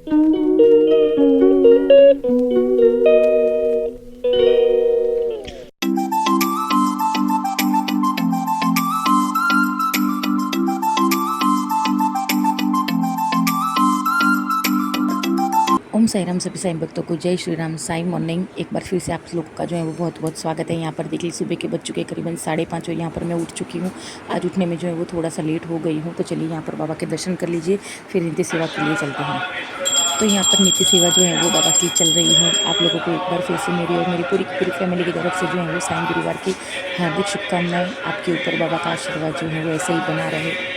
ओम साई राम, सभी साईं भक्तों को जय श्री राम। साई मॉर्निंग एक बार फिर से आप लोग का जो है वो बहुत बहुत स्वागत है। यहाँ पर देखिए सुबह के बज चुके करीबन 5:30 और यहाँ पर मैं उठ चुकी हूँ। आज उठने में जो है वो थोड़ा सा लेट हो गई हूँ, तो चलिए यहाँ पर बाबा के दर्शन कर लीजिए, फिर नित्य सेवा के लिए चलते हैं। तो यहाँ पर नित्य सेवा जो है वो बाबा की चल रही है। आप लोगों को एक बार फिर से मेरी और मेरी पूरी की पूरी फैमिली की तरफ से जो है वो साईं गुरुवार की हार्दिक शुभकामनाएं। आपके ऊपर बाबा का आशीर्वाद जो है वो ऐसे ही बना रहे।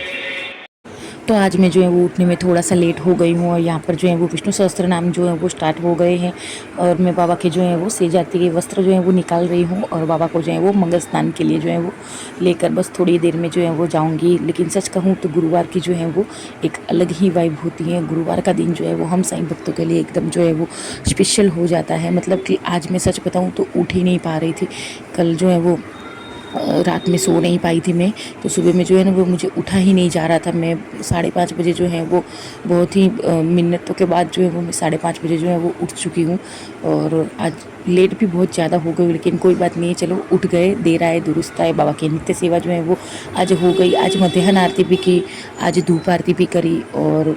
तो आज मैं जो है वो उठने में थोड़ा सा लेट हो गई हूँ और यहाँ पर जो है वो विष्णु सहस्त्र नाम जो है वो स्टार्ट हो गए हैं और मैं बाबा के जो है वो सेजाती के वस्त्र जो है वो निकाल रही हूँ और बाबा को जो है वो मंगल स्नान के लिए जो है वो लेकर बस थोड़ी देर में जो है वो जाऊँगी। लेकिन सच कहूँ तो गुरुवार की जो है वो एक अलग ही वाइब होती है। गुरुवार का दिन जो है वो हम साईं भक्तों के लिए एकदम जो है वो स्पेशल हो जाता है। मतलब कि आज मैं सच बताऊँ तो उठ ही नहीं पा रही थी। कल जो है वो रात में सो नहीं पाई थी मैं, तो सुबह में जो है ना वो मुझे उठा ही नहीं जा रहा था। मैं 5:30 बजे जो है वो बहुत ही मिन्नतों के बाद जो है वो मैं 5:30 बजे जो है वो उठ चुकी हूँ और आज लेट भी बहुत ज़्यादा हो गई, लेकिन कोई बात नहीं, चलो उठ गए। देर आए दुरुस्त आए। बाबा की नित्य सेवा जो है वो आज हो गई। आज मध्याह्न आरती भी की, आज धूप आरती भी करी और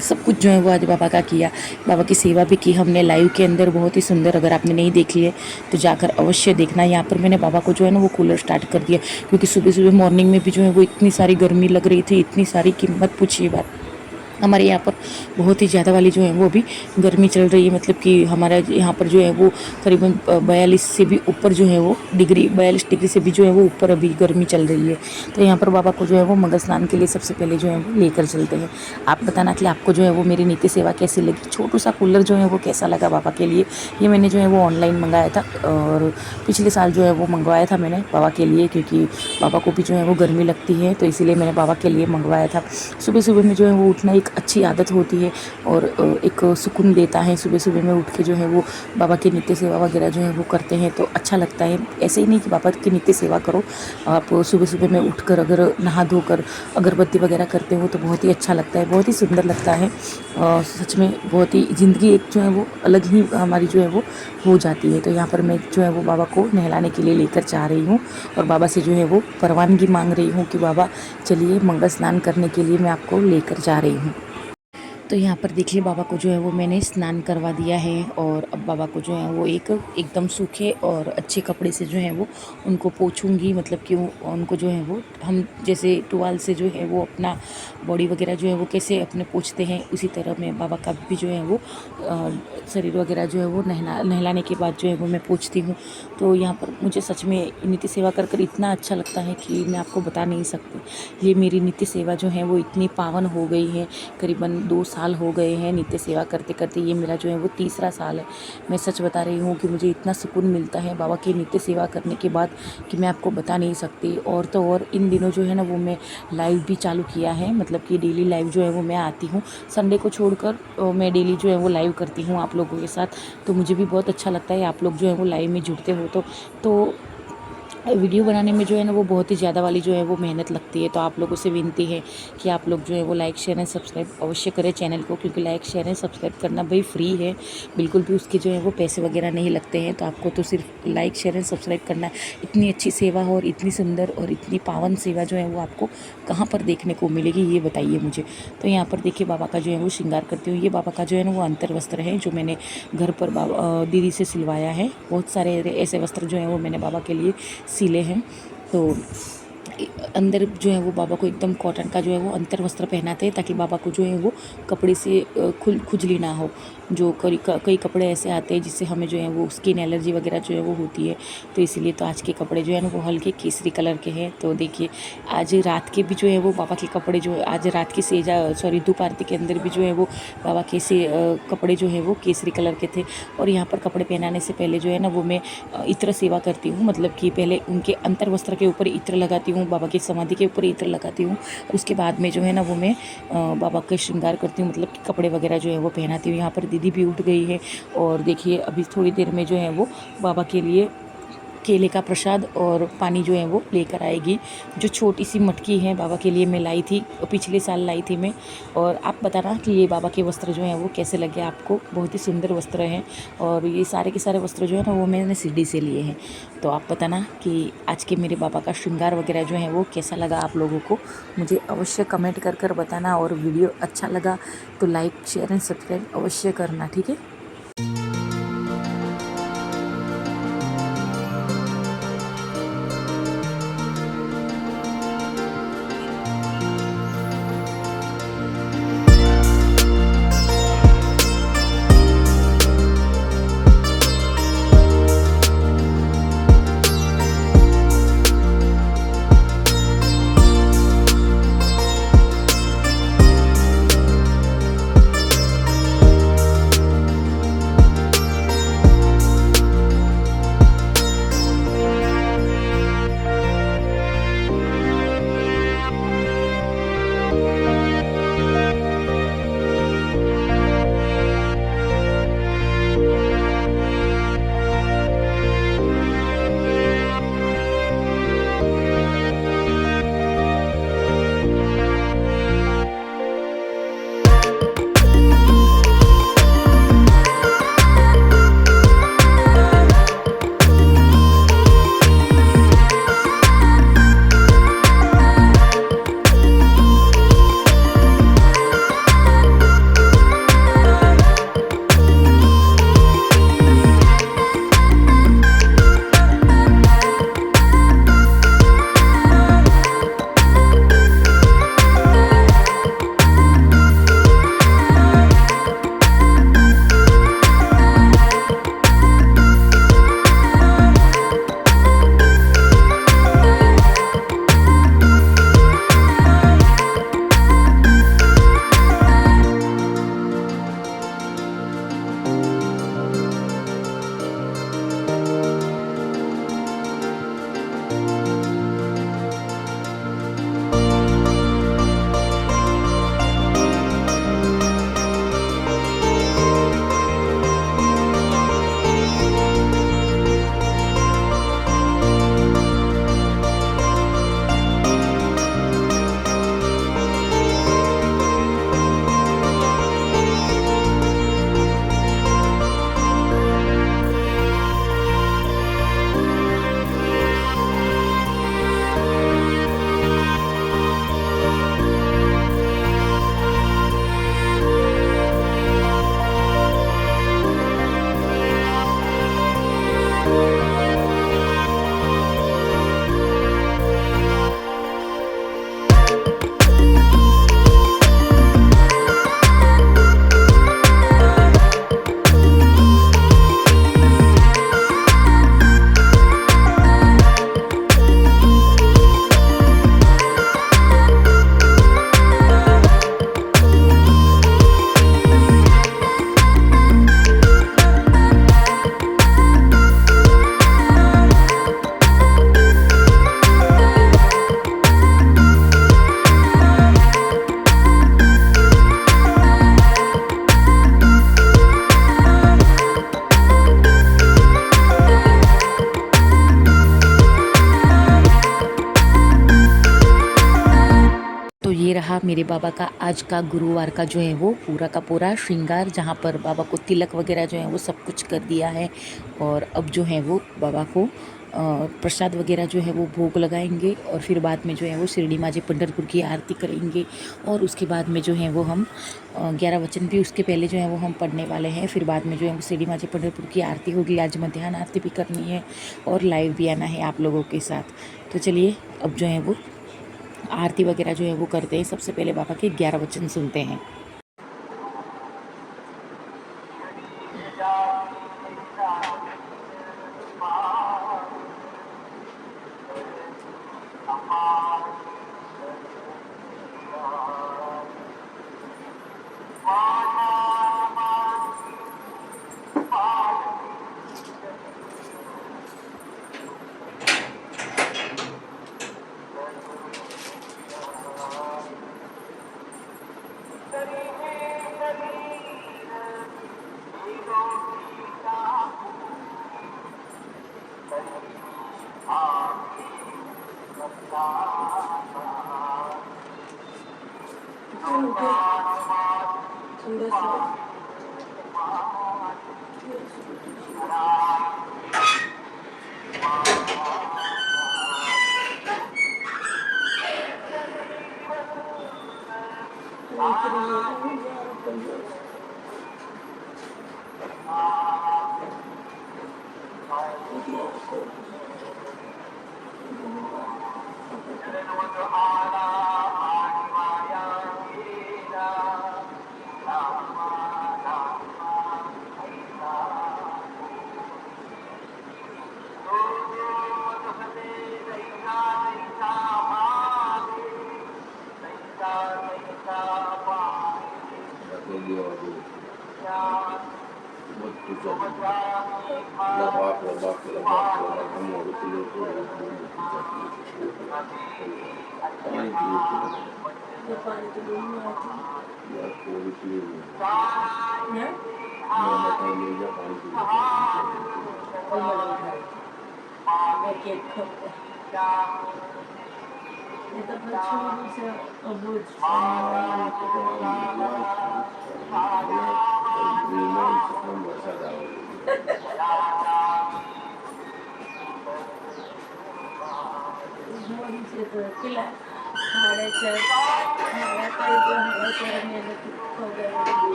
सब कुछ जो है वो आज बाबा का किया। बाबा की सेवा भी की हमने लाइव के अंदर, बहुत ही सुंदर। अगर आपने नहीं देखी है तो जाकर अवश्य देखना। यहाँ पर मैंने बाबा को जो है ना वो कूलर स्टार्ट कर दिया, क्योंकि सुबह सुबह मॉर्निंग में भी जो है वो इतनी सारी गर्मी लग रही थी, इतनी सारी कि मत पूछिए बात। हमारे यहाँ पर बहुत ही ज़्यादा वाली जो है वो अभी गर्मी चल रही है। मतलब कि हमारा यहाँ पर जो है वो करीबन 42 से भी ऊपर जो है वो डिग्री, 42 डिग्री से भी जो है वो ऊपर अभी गर्मी चल रही है। तो यहाँ पर बाबा को जो है वो मंगल स्नान के लिए सबसे पहले जो है वो लेकर चलते हैं। आप बताना कि आपको जो है वो मेरी नित्य सेवा कैसी लगी। छोटू सा कूलर जो है वो कैसा लगा बाबा के लिए। ये मैंने जो है वो ऑनलाइन मंगाया था और पिछले साल जो है वो मंगवाया था मैंने बाबा के लिए, क्योंकि बाबा को भी जो है वो गर्मी लगती है, तो इसीलिए मैंने बाबा के लिए मंगवाया था। सुबह सुबह में जो है वो उठना एक अच्छी आदत होती है और एक सुकून देता है। सुबह सुबह में उठ के जो है वो बाबा की नित्य सेवा वगैरह जो है वो करते हैं तो अच्छा लगता है। ऐसे ही नहीं कि बाबा की नित्य सेवा करो, आप सुबह सुबह में उठकर अगर नहा धोकर अगरबत्ती वगैरह करते हो तो बहुत ही अच्छा लगता है, बहुत ही सुंदर लगता है। सच में बहुत ही ज़िंदगी एक जो है वो अलग ही हमारी जो है वो हो जाती है। तो यहाँ पर मैं जो है वो बाबा को नहलाने के लिए लेकर जा रही हूँ और बाबा से जो है वो परवानगी मांग रही हूँ कि बाबा चलिए मंगल स्नान करने के लिए मैं आपको लेकर जा रही हूँ। तो यहाँ पर देखिए बाबा को जो है वो मैंने स्नान करवा दिया है और अब बाबा को जो है वो एकदम सूखे और अच्छे कपड़े से जो है वो उनको पोंछूंगी। मतलब कि उनको जो है वो हम जैसे टुवाल से जो है वो अपना बॉडी वगैरह जो है वो कैसे अपने पोंछते हैं, उसी तरह मैं बाबा का भी जो है वो शरीर वगैरह जो है वो नहलाने के बाद जो है वो मैं पोंछती हूँ। तो यहाँ पर मुझे सच में नित्य सेवा कर कर इतना अच्छा लगता है कि मैं आपको बता नहीं सकती। ये मेरी नित्य सेवा जो है वो इतनी पावन हो गई है। करीबन 2 साल हो गए हैं नित्य सेवा करते करते, ये मेरा जो है वो तीसरा साल है। मैं सच बता रही हूँ कि मुझे इतना सुकून मिलता है बाबा की नित्य सेवा करने के बाद कि मैं आपको बता नहीं सकती। और तो और इन दिनों जो है ना वो मैं लाइव भी चालू किया है। मतलब कि डेली लाइव जो है वो मैं आती हूँ, संडे को छोड़कर मैं डेली जो है वो लाइव करती हूँ आप लोगों के साथ। तो मुझे भी बहुत अच्छा लगता है आप लोग जो है वो लाइव में जुड़ते हो तो वीडियो बनाने में जो है ना वो बहुत ही ज़्यादा वाली जो है वो मेहनत लगती है। तो आप लोगों से विनती है कि आप लोग जो है वो लाइक शेयर एंड सब्सक्राइब अवश्य करें चैनल को, क्योंकि लाइक शेयर एंड सब्सक्राइब करना भाई फ्री है, बिल्कुल भी उसके जो है वो पैसे वगैरह नहीं लगते हैं। तो आपको तो सिर्फ लाइक शेयर एंड सब्सक्राइब करना है। इतनी अच्छी सेवा और इतनी सुंदर और इतनी पावन सेवा जो है वो आपको कहाँ पर देखने को मिलेगी, ये बताइए मुझे। तो यहाँ पर देखिए बाबा का जो है वो श्रृंगार करती हूँ। ये बाबा का जो है ना वो अंतर वस्त्र है जो मैंने घर पर दीदी से सिलवाया है। बहुत सारे ऐसे वस्त्र जो हैं वो मैंने बाबा के लिए सिले हैं। तो अंदर जो है वो बाबा को एकदम कॉटन का जो है वो अंतर वस्त्र पहनाते हैं, ताकि बाबा को जो है वो कपड़े से खुजली ना हो। जो कई कपड़े ऐसे आते हैं जिससे हमें जो है वो स्किन एलर्जी वगैरह जो है वो होती है, तो इसीलिए तो आज के कपड़े जो है ना वो हल्के केसरी कलर के हैं। तो देखिए आज रात के भी जो है वो बाबा के कपड़े जो आज रात की धूप आरती के अंदर भी जो है वो बाबा के कपड़े जो है वो केसरी कलर के थे। और यहाँ पर कपड़े पहनाने से पहले जो है ना वो मैं इत्र सेवा करती हूँ। मतलब कि पहले उनके अंतर वस्त्र के ऊपर इत्र लगाती हूँ, बाबा की समाधि के ऊपर इत्र लगाती हूँ। उसके बाद में जो है ना वो मैं बाबा का श्रृंगार करती हूँ, मतलब कि कपड़े वगैरह जो है वो पहनाती हूँ। यहाँ पर दीदी भी उठ गई है और देखिए अभी थोड़ी देर में जो है वो बाबा के लिए केले का प्रसाद और पानी जो है वो लेकर आएगी। जो छोटी सी मटकी है बाबा के लिए मैं लाई थी, पिछले साल लाई थी मैं। और आप बताना कि ये बाबा के वस्त्र जो हैं वो कैसे लगे आपको। बहुत ही सुंदर वस्त्र हैं और ये सारे के सारे वस्त्र जो है ना वो मैंने शिरडी से लिए हैं। तो आप बताना कि आज के मेरे बाबा का श्रृंगार वगैरह जो है वो कैसा लगा आप लोगों को। मुझे अवश्य कमेंट कर कर बताना, और वीडियो अच्छा लगा तो लाइक शेयर एंड सब्सक्राइब अवश्य करना, ठीक है। तो ये रहा मेरे बाबा का आज का गुरुवार का जो है वो पूरा का पूरा श्रृंगार, जहाँ पर बाबा को तिलक वगैरह जो है वो सब कुछ कर दिया है। और अब जो है वो बाबा को प्रसाद वगैरह जो है वो भोग लगाएंगे, और फिर बाद में जो है वो शिरडी माजी पंढरपुर की आरती करेंगे। और उसके बाद में जो है वो हम 11 वचन भी उसके पहले जो है वो हम पढ़ने वाले हैं। फिर बाद में जो है वो शिरडी माजी पंढरपुर की आरती होगी। आज मध्याह्न आरती भी करनी है और लाइव भी आना है आप लोगों के साथ। तो चलिए अब जो है वो आरती वगैरह जो है वो करते हैं। सबसे पहले बाबा के 11 वचन सुनते हैं।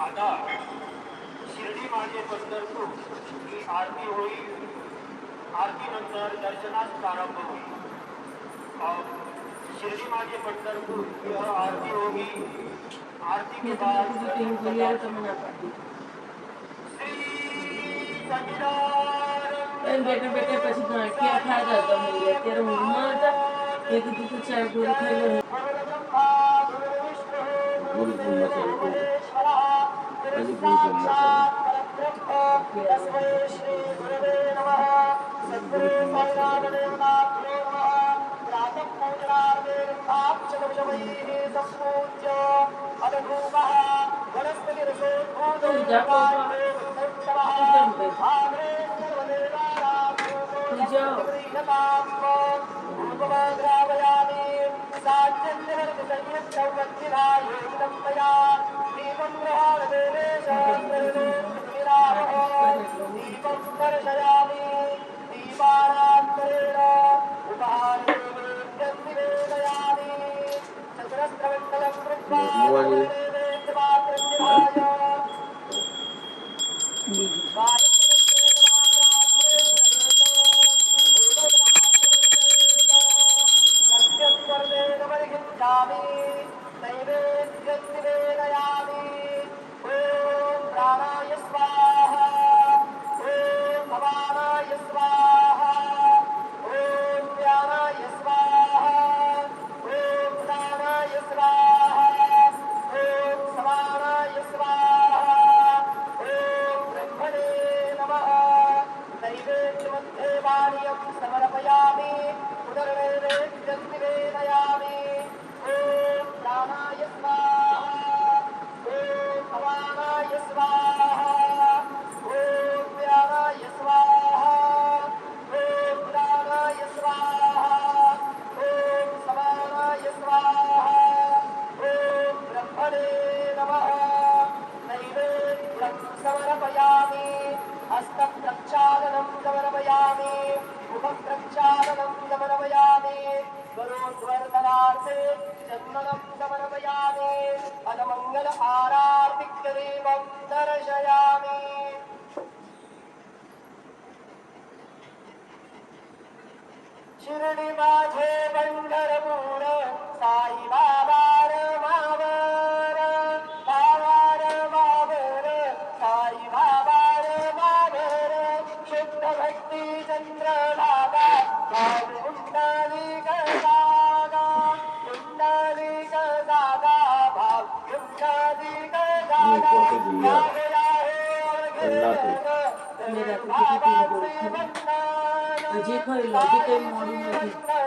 आता शिर्डी माझे पंढरपूर ही आरती होईल. आरतीनंतर दर्शनास प्रारंभ होईल. शिर्डी माझे पंढरपूर यह आरती होगी. आरती के बाद श्री सच्चिदानंद बेटे बेटे પછી ગાંઠિયા ખાધા તમે અત્યારે ઊંઘમાં હતા એ કીધું કે ચાર ગોળી ખાઈ લો. शिर्डी माझे पंढरपूर साई बाबा मावर बाबार मावर साई बाबार मावर शुद्ध भक्ती चंद्रभागा कुंडली गजागा कुंडली गजागा भाव कुंडली गजागा જે ખરી લાગે તે મોડી નથી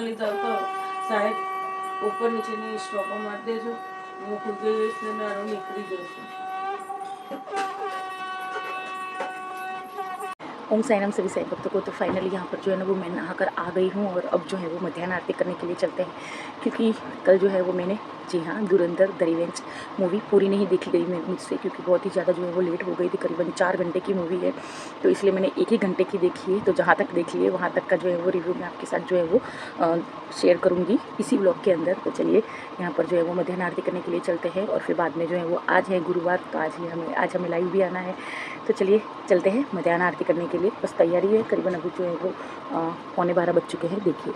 લીધા તો સાહેબ ઉપર નીચેની સ્ટોપો મારી દેજો હું ખુદ નાનું નીકળી જશું. ओम साई राम सभी साई भक्तों को। तो फाइनली यहाँ पर जो है ना वो मैं नहाकर आ गई हूँ और अब जो है वो मध्याह्न आरती करने के लिए चलते हैं, क्योंकि कल जो है वो मैंने, जी हाँ, धुरंधर द रिवेंज मूवी पूरी नहीं देखी गई मुझसे, क्योंकि बहुत ही ज़्यादा जो है वो लेट हो गई थी। करीबन 4 घंटे की मूवी है, तो इसलिए मैंने 1 ही घंटे की देखी है। तो जहाँ तक देखी है वहाँ तक का जो है वो रिव्यू मैं आपके साथ जो है वो शेयर करूँगी इसी ब्लॉग के अंदर। तो चलिए यहाँ पर जो है वो मध्याह्न आरती करने के लिए चलते हैं, और फिर बाद में जो है वो आज है गुरुवार, तो आज हमें लाइव भी आना है। तो चलिए चलते हैं मध्याह्न आरती करने के लिए। बस तैयारी है, करीबन अभी जो है वो 11:15 बज चुके हैं। देखिए,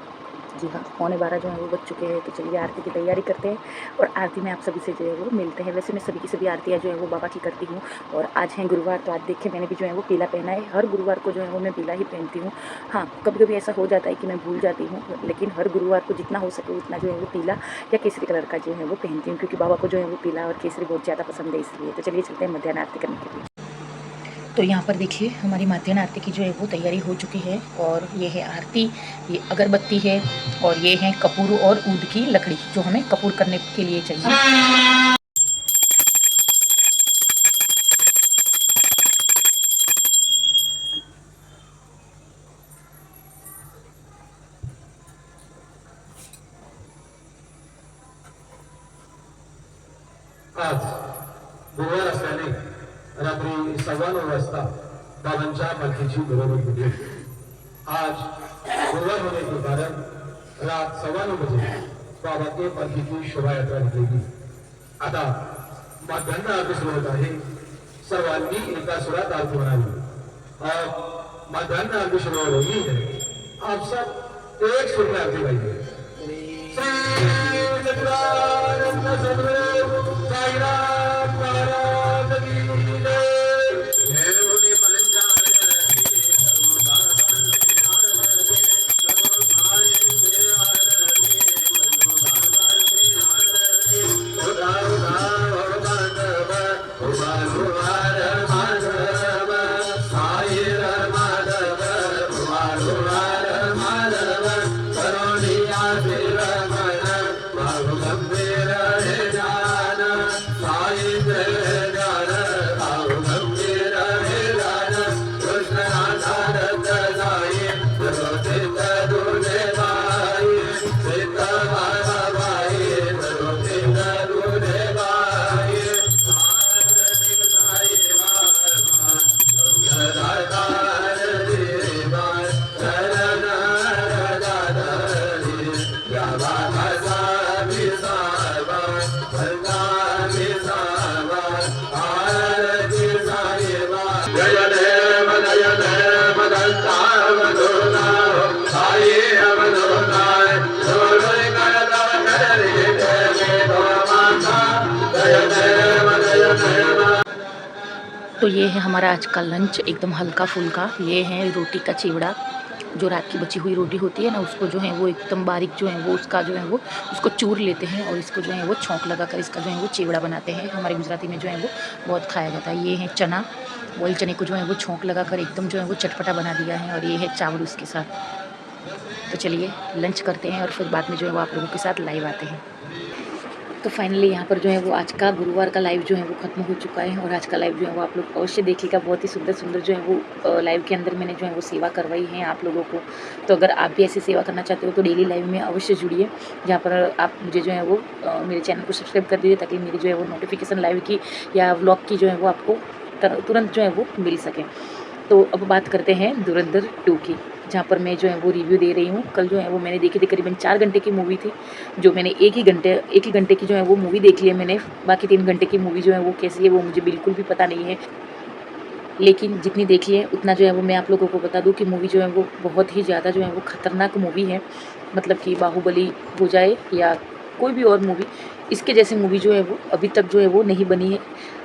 जी हाँ, 11:15 जो है वो बज चुके हैं। तो चलिए आरती की तैयारी करते हैं, और आरती में आप सभी से जो है वो मिलते हैं। वैसे मैं सभी की सभी आरतियाँ जो है वो बाबा की करती हूँ, और आज है गुरुवार, तो आज देखिए मैंने भी जो है वो पीला पहना है। हर गुरुवार को जो है वो मैं पीला ही पहनती हूँ। हाँ, कभी कभी ऐसा हो जाता है कि मैं भूल जाती हूँ, लेकिन हर गुरुवार को जितना हो सके उतना जो है वो पीला या केसरी कलर का जो है वो पहनती हूँ, क्योंकि बाबा को जो है वो पीला और केसरी बहुत ज़्यादा पसंद है, इसलिए। तो चलिए चलते हैं मध्याह्न आरती करने के लिए। तो यहाँ पर देखिए हमारी मध्याह्न आरती की जो है वो तैयारी हो चुकी है, और ये है आरती, ये अगरबत्ती है, और ये है कपूर और ऊद की लकड़ी जो हमें कपूर करने के लिए चाहिए। आज गुरुवार असल्याने रात्री 9:15 वाजता बाबांच्या पालखीची मिरवणूक होती। आज गुरुवार होने के कारण रात 9:15 बजे बाबा के पालखी की शोभा यात्रा निकलेगी। आता मध्याह्न आरती सुरू होत आहे। सर्वांनी एका सुरात आरती म्हणावी, और मध्याह्न आरती शुरू हो रही है। आप सब एक सुर में आरती गाइए। श्री सच्चिदानंद सद्गुरु साईनाथ महाराज की जय। जय बोले पंचानन तो ये है हमारा आज का लंच, एकदम हल्का फुल्का। ये है रोटी का चिवड़ा, जो रात की बची हुई रोटी होती है ना, उसको जो है वो एकदम बारीक जो है वो उसका जो है वो उसको चूर लेते हैं, और इसको जो है वो छौंक लगाकर इसका जो है वो चिवड़ा बनाते हैं। हमारे गुजराती में जो है वो बहुत खाया जाता है। ये है चना, बॉयल चने को जो है वो छौंक लगाकर एकदम जो है वो चटपटा बना दिया है, और ये है चावल उसके साथ। तो चलिए लंच करते हैं, और फिर बाद में जो है वो आप लोगों के साथ लाइव आते हैं। तो फाइनली यहाँ पर जो है वो आज का गुरुवार का लाइव जो है वो ख़त्म हो चुका है, और आज का लाइव जो है वो आप लोग अवश्य देखिएगा। बहुत ही सुंदर सुंदर जो है वो लाइव के अंदर मैंने जो है वो सेवा करवाई है आप लोगों को। तो अगर आप भी ऐसी सेवा करना चाहते हो तो डेली लाइव में अवश्य जुड़िए, जहाँ पर आप मुझे जो है वो मेरे चैनल को सब्सक्राइब कर दीजिए, ताकि मेरी जो है वो नोटिफिकेशन लाइव की या व्लॉग की जो है वो आपको तुरंत जो है वो मिल सके। तो अब बात करते हैं धुरंधर 2 की, जहाँ पर मैं जो है वो रिव्यू दे रही हूँ। कल जो है वो मैंने देखी थी, करीबन 4 घंटे की मूवी थी, जो मैंने एक ही घंटे की जो है वो मूवी देख ली है मैंने। बाकी 3 घंटे की मूवी जो है वो कैसी है वो मुझे बिल्कुल भी पता नहीं है, लेकिन जितनी देखी है उतना जो है वो मैं आप लोगों को बता दूं कि मूवी जो है वो बहुत ही ज़्यादा जो है वो ख़तरनाक मूवी है। मतलब कि बाहुबली हो जाए या कोई भी और मूवी, इसके जैसी मूवी जो है वो अभी तक जो है वो नहीं बनी है।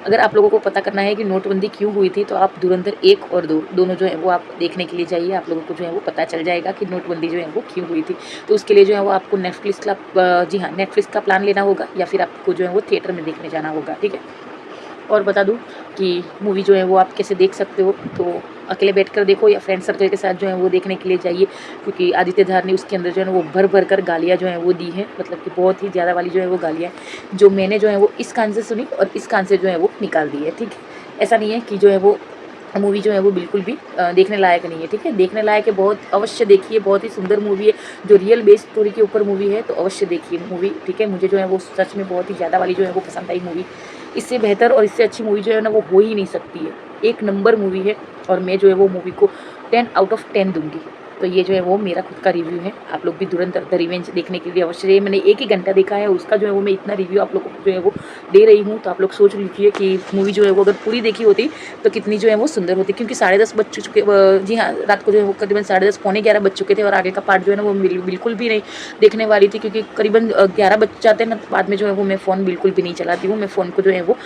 अगर आप लोगों को पता करना है कि नोटबंदी क्यों हुई थी, तो आप धुरंधर 1 और 2 दोनों जो है वो आप देखने के लिए जाइए। आप लोगों को जो है वो पता चल जाएगा कि नोटबंदी जो है वो क्यों हुई थी। तो उसके लिए जो है वो आपको नेटफ्लिक्स का, जी हाँ, नेटफ्लिक्स का प्लान लेना होगा, या फिर आपको जो है वो थिएटर में देखने जाना होगा, ठीक है। और बता दूं कि मूवी जो है वो आप कैसे देख सकते हो, तो अकेले बैठकर देखो या फ्रेंड सर्कल के साथ जो है वो देखने के लिए जाइए, क्योंकि आदित्य धार ने उसके अंदर जो है ना वो भर भर कर गालियाँ जो है वो दी है। मतलब कि बहुत ही ज़्यादा वाली जो है वो गालियाँ हैं, जो मैंने जो है वो इस कान से सुनी और इस कान से जो है वो निकाल दी है, ठीक है। ऐसा नहीं है कि जो है वो मूवी जो है वो बिल्कुल भी देखने लायक नहीं है, ठीक है। देखने लायक है, बहुत अवश्य देखिए, बहुत ही सुंदर मूवी है, जो रियल बेस्ड स्टोरी के ऊपर मूवी है, तो अवश्य देखिए मूवी, ठीक है। मुझे जो है वो सच में बहुत ही ज़्यादा वाली जो है वो पसंद आई मूवी। इससे बेहतर और इससे अच्छी मूवी जो है ना वो हो ही नहीं सकती है। एक नंबर मूवी है और मैं जो है वो मूवी को 10 आउट ऑफ 10 दूँगी। तो ये जो है वो मेरा खुद का रिव्यू है। आप लोग भी धुरंधर द रिवेंज देखने के लिए अवश्य, मैंने 1 ही घंटा देखा है, उसका जो है वो मैं इतना रिव्यू आप लोगों को जो है वो दे रही हूँ। तो आप लोग सोच लीजिए कि मूवी जो है वो अगर पूरी देखी होती तो कितनी जो है वो सुंदर होती, क्योंकि 10:30 बज चुके, जी हाँ, रात को जो है वो करीबन 10:30 पौने 11 बज चुके थे और आगे का पार्ट जो है ना वो बिल्कुल भी नहीं देखने वाली थी, क्योंकि करीबन 11 बज जाते हैं ना, बाद में जो है वो मैं फ़ोन बिल्कुल भी नहीं चलाती हूँ। मैं फ़ोन को जो है वो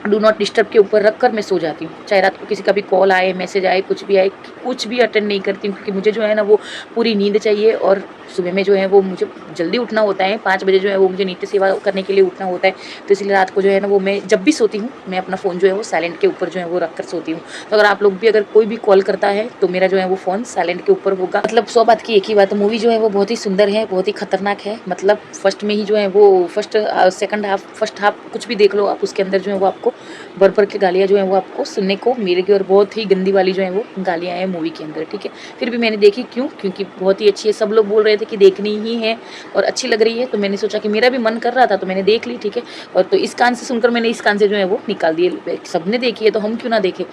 डू नॉट डिस्टर्ब के ऊपर रख कर मैं सो जाती हूँ। चाहे रात को किसी का भी कॉल आए, मैसेज आए, कुछ भी आए, कुछ भी अटेंड नहीं करती हूँ, क्योंकि मुझे जो है ना वो पूरी नींद चाहिए और सुबह में जो है वो मुझे जल्दी उठना होता है। 5 बजे जो है वो मुझे नित्य सेवा करने के लिए उठना होता है। तो इसलिए रात को जो है ना वो मैं जब भी सोती हूँ, मैं अपना फ़ोन जो है वो साइलेंट के ऊपर जो है वो रख कर सोती हूँ। तो अगर आप लोग भी, अगर कोई भी कॉल करता है तो मेरा जो है वो फ़ोन साइलेंट के ऊपर होगा। मतलब 100 बात की एक ही बात, मूवी जो है वो बहुत ही सुंदर है, बहुत ही खतरनाक है। मतलब फर्स्ट में ही जो है वो सेकंड हाफ, फर्स्ट हाफ कुछ भी देख लो आप, उसके अंदर जो है वो आपको भर के गालियाँ जो हैं वो आपको सुनने को मिलेगी, और बहुत ही गंदी वाली जो है वो गालियाँ हैं मूवी के अंदर, ठीक है। फिर भी मैंने देखी, क्यों? क्योंकि बहुत ही अच्छी है, सब लोग बोल रहे थे कि देखनी ही है और अच्छी लग रही है, तो मैंने सोचा कि मेरा भी मन कर रहा था तो मैंने देख ली, ठीक है। और तो इस कान से सुनकर मैंने इस कान से जो है वो निकाल दिए। सबने देखी है तो हम क्यों ना देखें।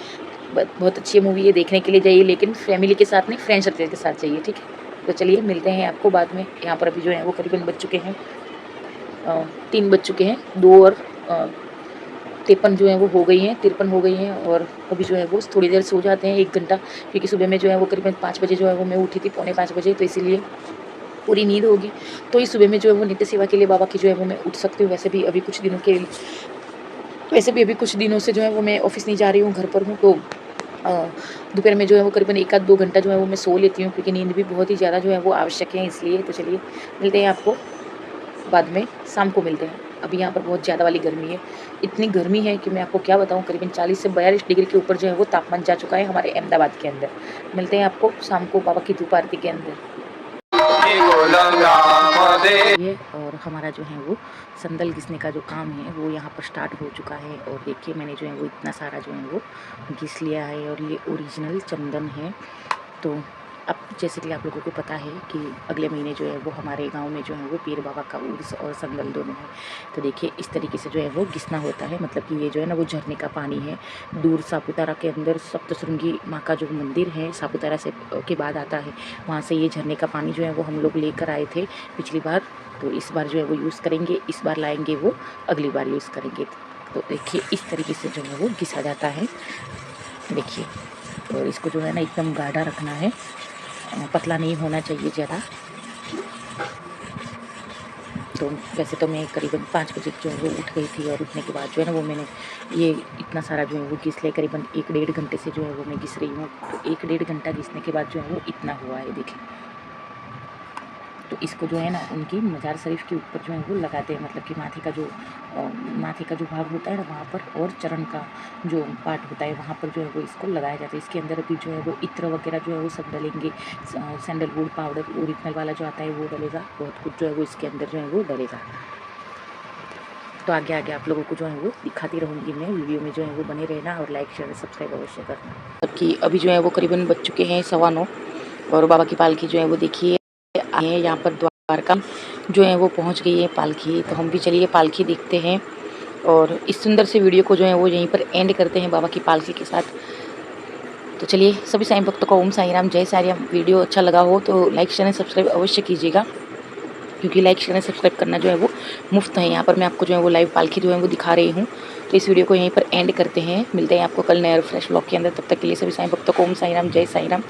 बहुत अच्छी मूवी है, देखने के लिए जाइए, लेकिन फैमिली के साथ नहीं, फ्रेंड सर्कल के साथ जाइए, ठीक है। तो चलिए मिलते हैं आपको बाद में। यहाँ पर अभी जो है वो करीबन बज चुके हैं 3 बज चुके हैं, 2 और 53 जो है वो हो गई हैं, 53 हो गई हैं, और अभी जो है वो थोड़ी देर सो जाते हैं 1 घंटा, क्योंकि सुबह में जो है वो करीबन 5 बजे जो है वो मैं उठी थी, पौने 5 बजे, तो इसीलिए पूरी नींद होगी। तो इस सुबह में जो है वो नित्य सेवा के लिए बाबा की जो है वो मैं उठ सकती हूँ। वैसे भी अभी कुछ दिनों से जो है वो मैं ऑफ़िस नहीं जा रही हूँ, घर पर हूँ, तो दोपहर में जो है वो करीबन 1 आध 2 घंटा जो है वो मैं सो लेती हूँ, क्योंकि नींद भी बहुत ही ज़्यादा जो है वो आवश्यक है इसलिए। तो चलिए मिलते हैं आपको बाद में, शाम को मिलते हैं। अभी यहाँ पर बहुत ज़्यादा वाली गर्मी है, इतनी गर्मी है कि मैं आपको क्या बताऊँ, करीबन 40 से 42 डिग्री के ऊपर जो है वो तापमान जा चुका है हमारे अहमदाबाद के अंदर। मिलते हैं आपको शाम को बाबा की धूप आरती के अंदर। ये और हमारा जो है वो संदल घिसने का जो काम है वो यहाँ पर स्टार्ट हो चुका है, और देखिए मैंने जो है वो इतना सारा जो है वो घिस लिया है, और ये ओरिजिनल चंदन है। तो अब जैसे कि आप लोगों को पता है कि अगले महीने जो है वो हमारे गांव में जो है वो पीर बाबा का उर्स और संदल दोनों है। तो देखिए इस तरीके से जो है वो घिसना होता है, मतलब कि ये जो है ना वो झरने का पानी है। दूर सापुतारा के अंदर सप्तशृंगी माँ का जो मंदिर है, सापुतारा से के बाद आता है, वहाँ से ये झरने का पानी जो है वो हम लोग लेकर आए थे पिछली बार। तो इस बार जो है वो यूज़ करेंगे, इस बार लाएंगे वो अगली बार यूज़ करेंगे। तो देखिए इस तरीके से जो है वो घिसा जाता है, देखिए। और इसको जो है ना एकदम गाढ़ा रखना है, पतला नहीं होना चाहिए ज़्यादा। तो वैसे तो मैं करीबन 5 बजे जो है वो उठ गई थी, और उठने के बाद जो है ना वो मैंने ये इतना सारा जो है वो घिस लिया। करीबन 1 डेढ़ घंटे से जो है वो मैं घिस रही हूँ। तो 1 डेढ़ घंटा घिसने के बाद जो है वो इतना हुआ है, देखिए। तो इसको जो है ना उनकी मज़ार शरीफ के ऊपर जो है वो लगाते हैं, मतलब कि माथे का जो भाग होता है ना वहाँ पर, और चरण का जो पार्ट होता है वहाँ पर जो है वो इसको लगाया जाता है। इसके अंदर अभी जो है वो इत्र वगैरह जो है वो सब डलेंगे, सैंडलवुड पाउडर ओरिजिनल वाला जो आता है वो डलेगा, बहुत कुछ जो है वो इसके अंदर जो है वो डलेगा। तो आगे आगे आप लोगों को जो है वो दिखाती रहूँगी मैं, वीडियो में जो है वो बने रहना, और लाइक शेयर सब्सक्राइब अवश्य करना। जबकि अभी जो है वो करीबन बज चुके हैं 9:15, और बाबा की पालकी जो है वो देखिए आए हैं यहाँ पर, द्वारका जो है वो पहुँच गई है पालकी। तो हम भी चलिए पालकी देखते हैं, और इस सुंदर से वीडियो को जो है वो यहीं पर एंड करते हैं बाबा की पालकी के साथ। तो चलिए सभी साईं भक्तों को ओम साईं राम, जय साईं राम। वीडियो अच्छा लगा हो तो लाइक शेयर सब्सक्राइब अवश्य कीजिएगा, क्योंकि लाइक शेयर सब्सक्राइब करना जो है वो मुफ्त है। यहाँ पर मैं आपको जो है वो लाइव पालकी जो है वो दिखा रही हूँ। तो इस वीडियो को यहीं पर एंड करते हैं, मिलते हैं आपको कल नए और फ्रेश ब्लॉग के अंदर। तब तक के लिए सभी साईं भक्तों को ओम साईं राम, जय साईं राम।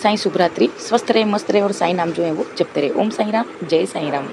साईं शुभ रात्रि, स्वस्थ रहे, मस्त रहे, और साईं नाम जो है वो जपते रहे। ओम साईं राम, जय साईं राम।